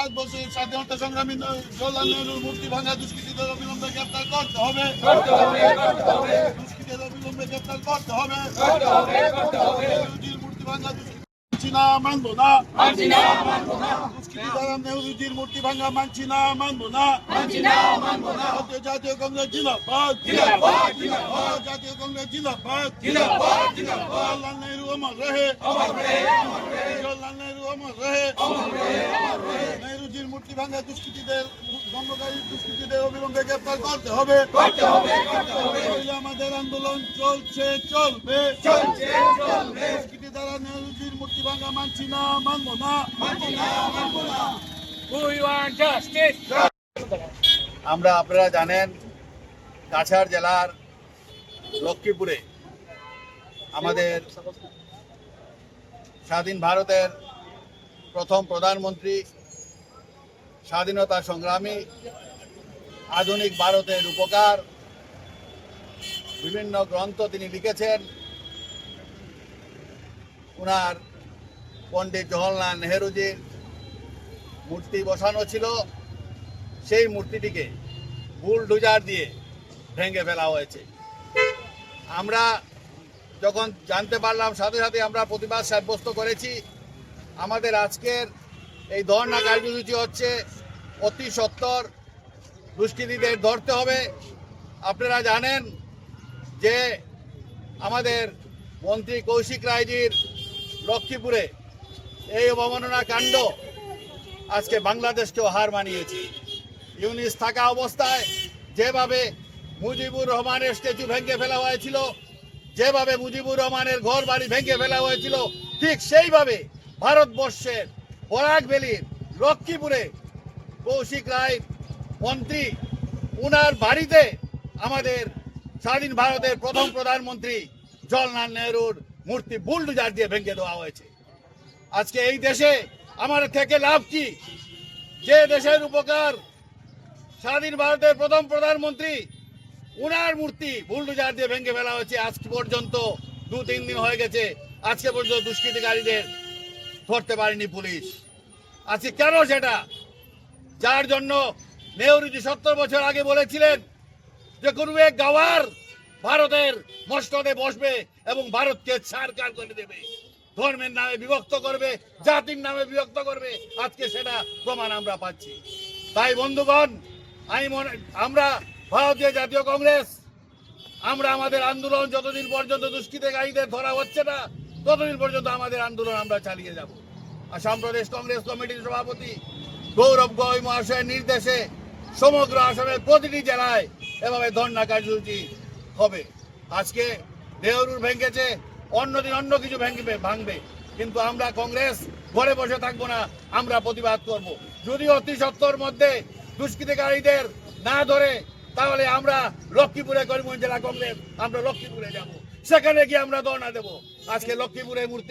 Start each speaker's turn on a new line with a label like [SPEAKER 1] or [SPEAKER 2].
[SPEAKER 1] ভারতবর্ষের স্বাধীনতা সংগ্রামী জওহরলাল নেহরুর মূর্তি ভাঙা দুষ্কৃতীদের অবিলম্বে গ্রেপ্তার করতে হবে। দুষ্কৃতীদের অবিলম্বে গ্রেপ্তার করতে হবে। নেহরুজির মূর্তি ভাঙা মানছি না, মানবো না। দুষ্কৃতী দ্বারা নেহরুজির মূর্তি ভাঙা মানছি না, মানবো না। জাতীয় কংগ্রেস জিন্দাবাদ, জাতীয় কংগ্রেস জিন্দাবাদ। জওহরলাল নেহরু অমর রহে, জওহরলাল নেহরু অমর রহে। নেহরুজির মূর্তি ভাঙা দুষ্কৃতীদের দুষ্কৃতীদের অবিলম্বে গ্রেপ্তার করতে হবে। আমাদের আন্দোলন চলছে, চলবে। দুষ্কৃতী দ্বারা নেহরুজির মূর্তি ভাঙা মানছি না, মানবো না।
[SPEAKER 2] আমরা, আপনারা জানেন, কাছাড় জেলার লক্ষ্মীপুরে আমাদের স্বাধীন ভারতের প্রথম প্রধানমন্ত্রী, স্বাধীনতা সংগ্রামী, আধুনিক ভারতের উপকার, বিভিন্ন গ্রন্থ তিনি লিখেছেন। উনার পণ্ডিত জওহরলাল নেহরুজির মূর্তি বসানো ছিল। সেই মূর্তিটিকে বুলডোজার দিয়ে ভেঙে ফেলা হয়েছে। আমরা যখন জানতে পারলাম, সাথে সাথে আমরা প্রতিবাদ সাব্যস্ত করেছি। আমাদের আজকের এই ধর্ণা কার্যসূচি হচ্ছে অতি সত্বর দুষ্কৃতীদের ধরতে হবে। আপনারা জানেন যে আমাদের মন্ত্রী কৌশিক রায়জির লক্ষ্মীপুরে এই অবমাননা কাণ্ড আজকে বাংলাদেশকেও হার মানিয়েছে। ইউনিস থাকা অবস্থায় যেভাবে মুজিবুর রহমানের স্ট্যাচু ভেঙে ফেলা হয়েছিল, যেভাবে মুজিবুর রহমানের ঘর বাড়ি ভেঙে ফেলা হয়েছিল, ঠিক সেইভাবে ভারতবর্ষের বরাক ভ্যালির লক্ষ্মীপুরে কৌশিক রায় মন্ত্রী, উনার বাড়িতে আমাদের স্বাধীন ভারতের প্রথম প্রধানমন্ত্রী জওহরলাল নেহরুর মূর্তি বুলডোজার দিয়ে ভেঙে দেওয়া হয়েছে। আজকে এই দেশে আমার থেকে লাভ কি? যে দেশের উপকার স্বাধীন ভারতের প্রথম প্রধানমন্ত্রী, উনার মূর্তি বুলডোজার দিয়ে ভেঙে ফেলা হয়েছে। আজ পর্যন্ত 2-3 দিন হয়ে গেছে, আজকে পর্যন্ত দুষ্কৃতিকারীদের ধরতে পারেনি পুলিশ। আজকে কেন সেটা? যার জন্য নেহরুজি 70 বছর আগে বলেছিলেন যে কোনো এক গাওয়ার ভারতের মস্তদে বসবে এবং ভারতকে ছাড়খাড় করে দেবে, ধর্মের নামে বিভক্ত করবে, জাতির নামে বিভক্ত করবে। আজকে সেটা প্রমাণ আমরা পাচ্ছি। তাই বন্ধুগণ, আমরা ভারতীয় জাতীয় কংগ্রেস, আমরা আমাদের আন্দোলন যতদিন পর্যন্ত দুষ্কৃতিকারীদের ধরা হচ্ছে না, ততদিন পর্যন্ত আমাদের আন্দোলন আমরা চালিয়ে যাব। আসাম প্রদেশ কংগ্রেস কমিটির সভাপতি গৌরব গগৈ মহাশয়ের নির্দেশে সমগ্র আসামের প্রতিটি জেলায় এভাবে ধর্ণা কার্যসূচি হবে। আজকে নেহরুর ভেঙেছে, অন্যদিন অন্য কিছু ভাঙবে, কিন্তু আমরা কংগ্রেস ঘরে বসে থাকবো না, আমরা প্রতিবাদ করব। যদি অতি সত্বর মধ্যে দুষ্কৃতিকারীদের না ধরে, তাহলে আমরা লক্ষ্মীপুরে করিমগঞ্জ জেলা কংগ্রেস, আমরা লক্ষ্মীপুরে যাব, সেখানে গিয়ে আমরা ধর্ণা দেব। আজকে লক্ষ্মীপুরে মূর্তি